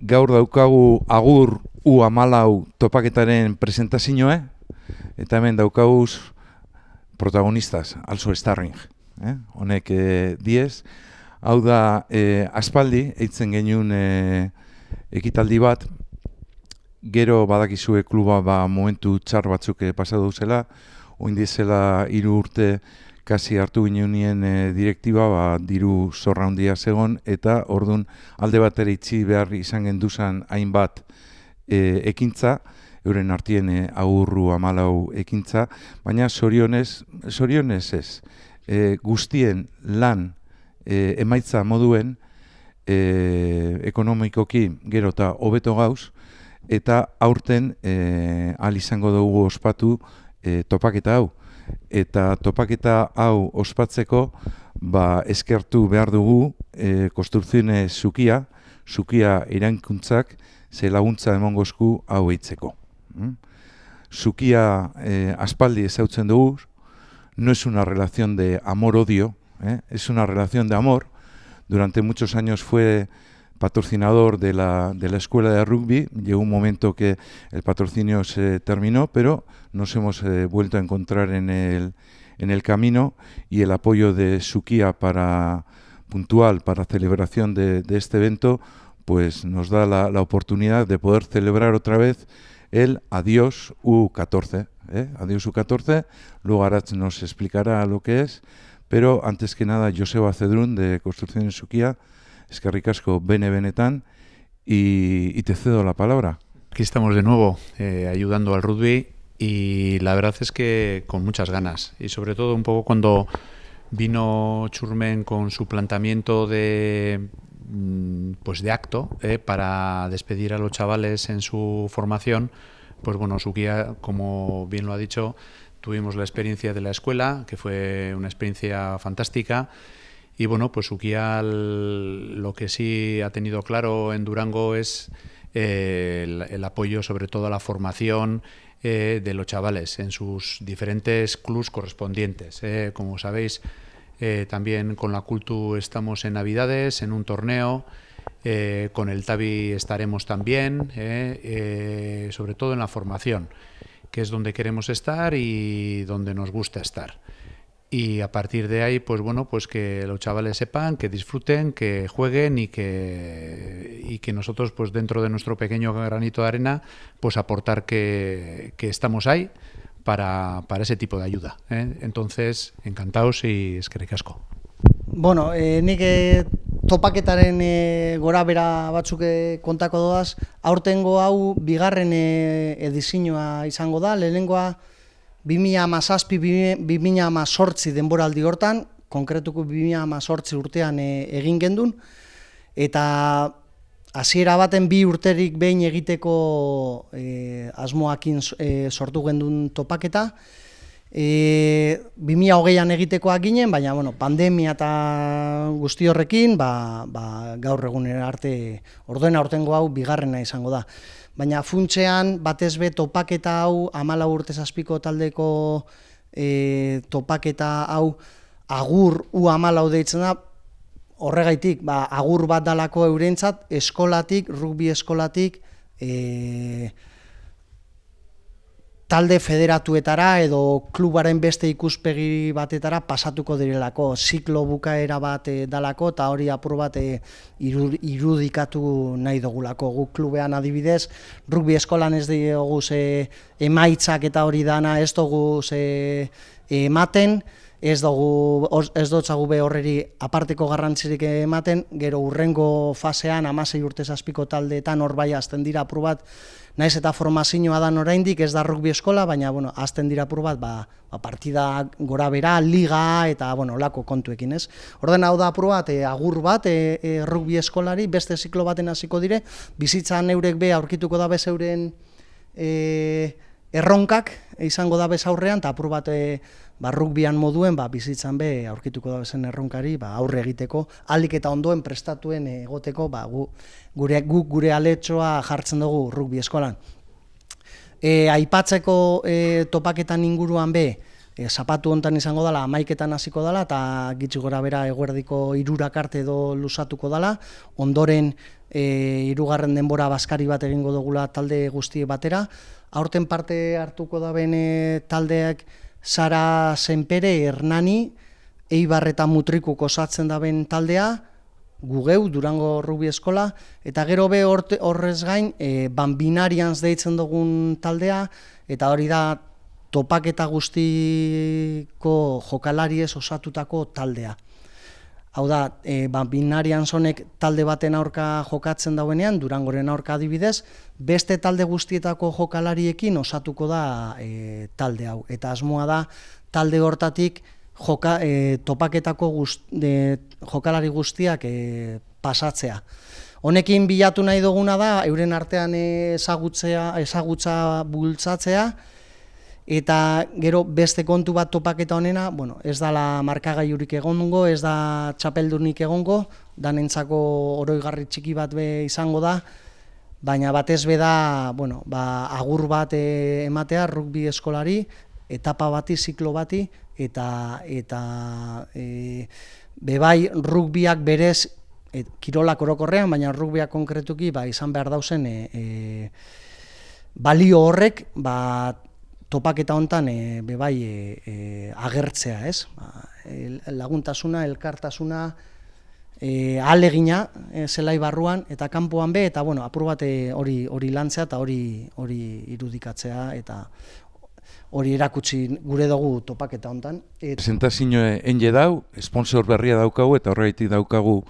Gaur daukagu agur U14 topaketaren presentazioa, eta hemen daukaguz protagonistas, also starring. Honek diez. Hau da, aspaldi, eitzen genuen ekitaldi bat, gero badakizue kluba momentu txar batzuk pasatu zela, oindizela 3 urte kasi hartu ginenien direktiba, diru zorra handia zegon, eta ordun alde batera itxi behar izan genduzan hainbat ekintza, euren artien agurru 14 ekintza, baina zorionez ez, guztien lan emaitza moduen ekonomikoki gero eta hobeto gauz, eta aurten ahal izango dugu ospatu topaketa hau. Eta topaketa hau ospatzeko eskertu behar dugu konstrukzione Zukia irankuntzak ze laguntza emongozku hau eitzeko. Zukia aspaldi ezautzen dugu, no es una relación de amor-odio, es una relación de amor. Durante muchos años fue patrocinador de la escuela de rugby. Llegó un momento que el patrocinio se terminó, pero nos hemos vuelto a encontrar en el camino, y el apoyo de Zukia puntual para celebración de este evento pues nos da la oportunidad de poder celebrar otra vez el Adiós U14. Adiós U14, luego Arach nos explicará lo que es, pero antes que nada Joseba Cedrún de Construcciones Zukia, eskerrik asko benetan, y te cedo la palabra. Aquí estamos de nuevo ayudando al rugby, y la verdad es que con muchas ganas, y sobre todo un poco cuando vino Churmen con su planteamiento de acto para despedir a los chavales en su formación. Pues bueno, Zukia, como bien lo ha dicho, tuvimos la experiencia de la escuela, que fue una experiencia fantástica. Y bueno, pues Zukia lo que sí ha tenido claro en Durango es el apoyo sobre todo a la formación de los chavales en sus diferentes clubs correspondientes. Como sabéis, también con la Cultu estamos en Navidades, en un torneo. Con el Tabi estaremos también, sobre todo en la formación, que es donde queremos estar y donde nos gusta estar. Y a partir de ahí, pues bueno, pues que los chavales sepan, que disfruten, que jueguen, y que nosotros, pues dentro de nuestro pequeño granito de arena, pues aportar que estamos ahí para ese tipo de ayuda. Entonces, encantados y eskerrik asko. Bueno, nik topaketaren gora bera batzuk kontako doaz. Aurtengo hau bigarren edizioa izango da. Lehenengoa 2017-2018 denboraldi hortan, konkretuko 2018 urtean egin gendun, eta hasiera baten 2 urterik behin egiteko asmoakin sortu gendun topaketa. 2020an egitekoak ginen, baina pandemia eta guzti horrekin gaur egunera arte aurtengo hau bigarrena izango da. Baina funtsean batez be topaketa hau 14 urte zazpiko taldeko topaketa hau agur U14 deitzen da, horregaitik agur bat dalako eurentzat eskolatik, rugby eskolatik talde federatuetara edo klubaren beste ikuspegi batetara pasatuko direlako, ziklo bukaera bat dalako, eta hori apur bat irudikatu nahi dugulako. Guk klubean adibidez, rugby eskolan ez dugu emaitzak eta hori dana ez dugu ematen, ez dutzagu be horreri aparteko garrantzirik ematen, gero urrengo fasean 16 urte zazpiko taldeetan hor bai azten dira apur bat, naiz eta formazioa da oraindik, ez da rugby eskola, baina azten dira apur bat partida gora bera, liga eta olako kontuekin, ez? Orden hau da apur bat, agur bat rugby eskolari, beste ziklo baten hasiko dire, bizitzan eurek be aurkituko da bez euren erronkak izango da bez aurrean, eta apur bat rugbyan moduen bizitzan be aurkituko da bezen erronkari aurre egiteko, ahalik eta ondoen prestatuen egoteko gure aletxoa jartzen dugu rugby eskolan. Aipatzeko topaketan inguruan be, zapatu hontan izango dela 11etan hasiko dela eta gitxi gora bera eguerdiko 3 arte edo luzatuko dela. Ondoren 3. denbora bazkari bat egingo dugula talde guztie batera. Aurten parte hartuko daben taldeak Sara Senpere, Hernani, Eibar eta Mutrikuk osatzen daben taldea, gugeu, Durango Rugby Eskola, eta gero be horrez gain, Bambinarians deitzen dugun taldea, eta hori da topaketa guztiko jokalariez osatutako taldea. Hau da, Bambinarians honek talde baten aurka jokatzen dauenean, Durangoren aurka adibidez, beste talde guztietako jokalariekin osatuko da talde hau. Eta asmoa da, talde hortatik topaketako jokalari guztiak pasatzea. Honekin bilatu nahi duguna da, euren artean ezagutza bultzatzea, eta gero beste kontu bat topaketa honena, ez dala markagailurik egongo, ez da txapeldunik egongo, danentzako oroigarri txiki bat be izango da, baina batez be da, agur bat ematea rugby eskolari, etapa bati, ziklo bati, eta bebai rugbiak berez, kirolak orokorrean, baina rugbiak konkretuki izan behar dauzen balio horrek, topaketa hontan bebai agertzea, ez? Laguntasuna, elkartasuna, ahalegina zelai barruan eta kanpoan be, eta apur bat hori lantzea eta hori irudikatzea, eta hori erakutsi gure dugu topaketa hontan. Presentazio enge dau, sponsor berria daukagu eta horregatik daukagu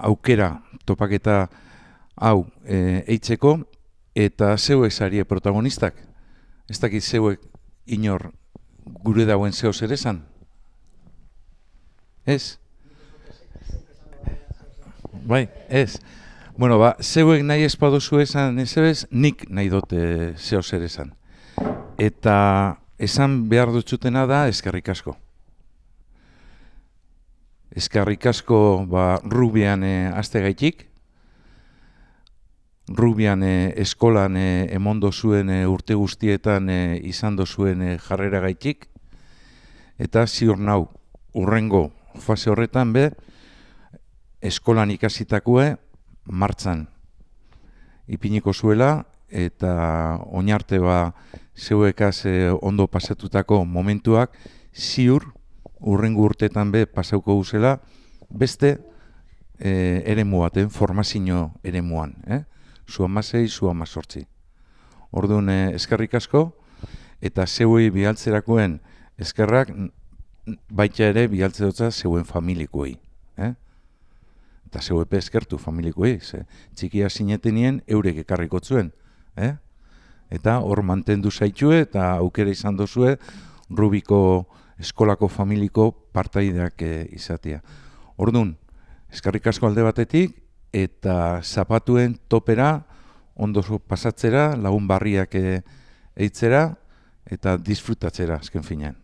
aukera topaketa hau eitzeko, eta zeuek zarie protagonistak. Ez dakit zeuek inor gure dauen zeo zer esan? Ez? Bai, ez. Zeuek nahi espadozu esan ez nik nahi dute zeo zer esan. Eta esan behar dutxutena da eskerrik asko. Eskerrik asko rugbyan aste gaitik, rugbyan eskolan emondo zuen urte guztietan izan dozuen jarrera gaitik, eta ziur nau urrengo fase horretan be, eskolan ikasitakue martzan ipiniko zuela, eta oinarte zeuekaz ondo pasatutako momentuak ziur urrengo urtetan be pasauko guzela beste eremu baten, formazio eremuan, zu 16, zu 18. Orduan eskerrik asko, eta zeuei bialtzerakoen eskerrak baita ere bialtzeotza zeuen familikoei. Eta zeuepe eskertu familikoei, txikia sinetenien eurek ekarriko zuen. Eta hor mantendu zaitxue eta aukera izan dozue Rubiko eskolako familiko partaideak izatea. Orduan, eskerrik asko alde batetik, eta zapatuen topera ondo pasatzera, lagun barriak eitzera, eta disfrutatzera azken finean.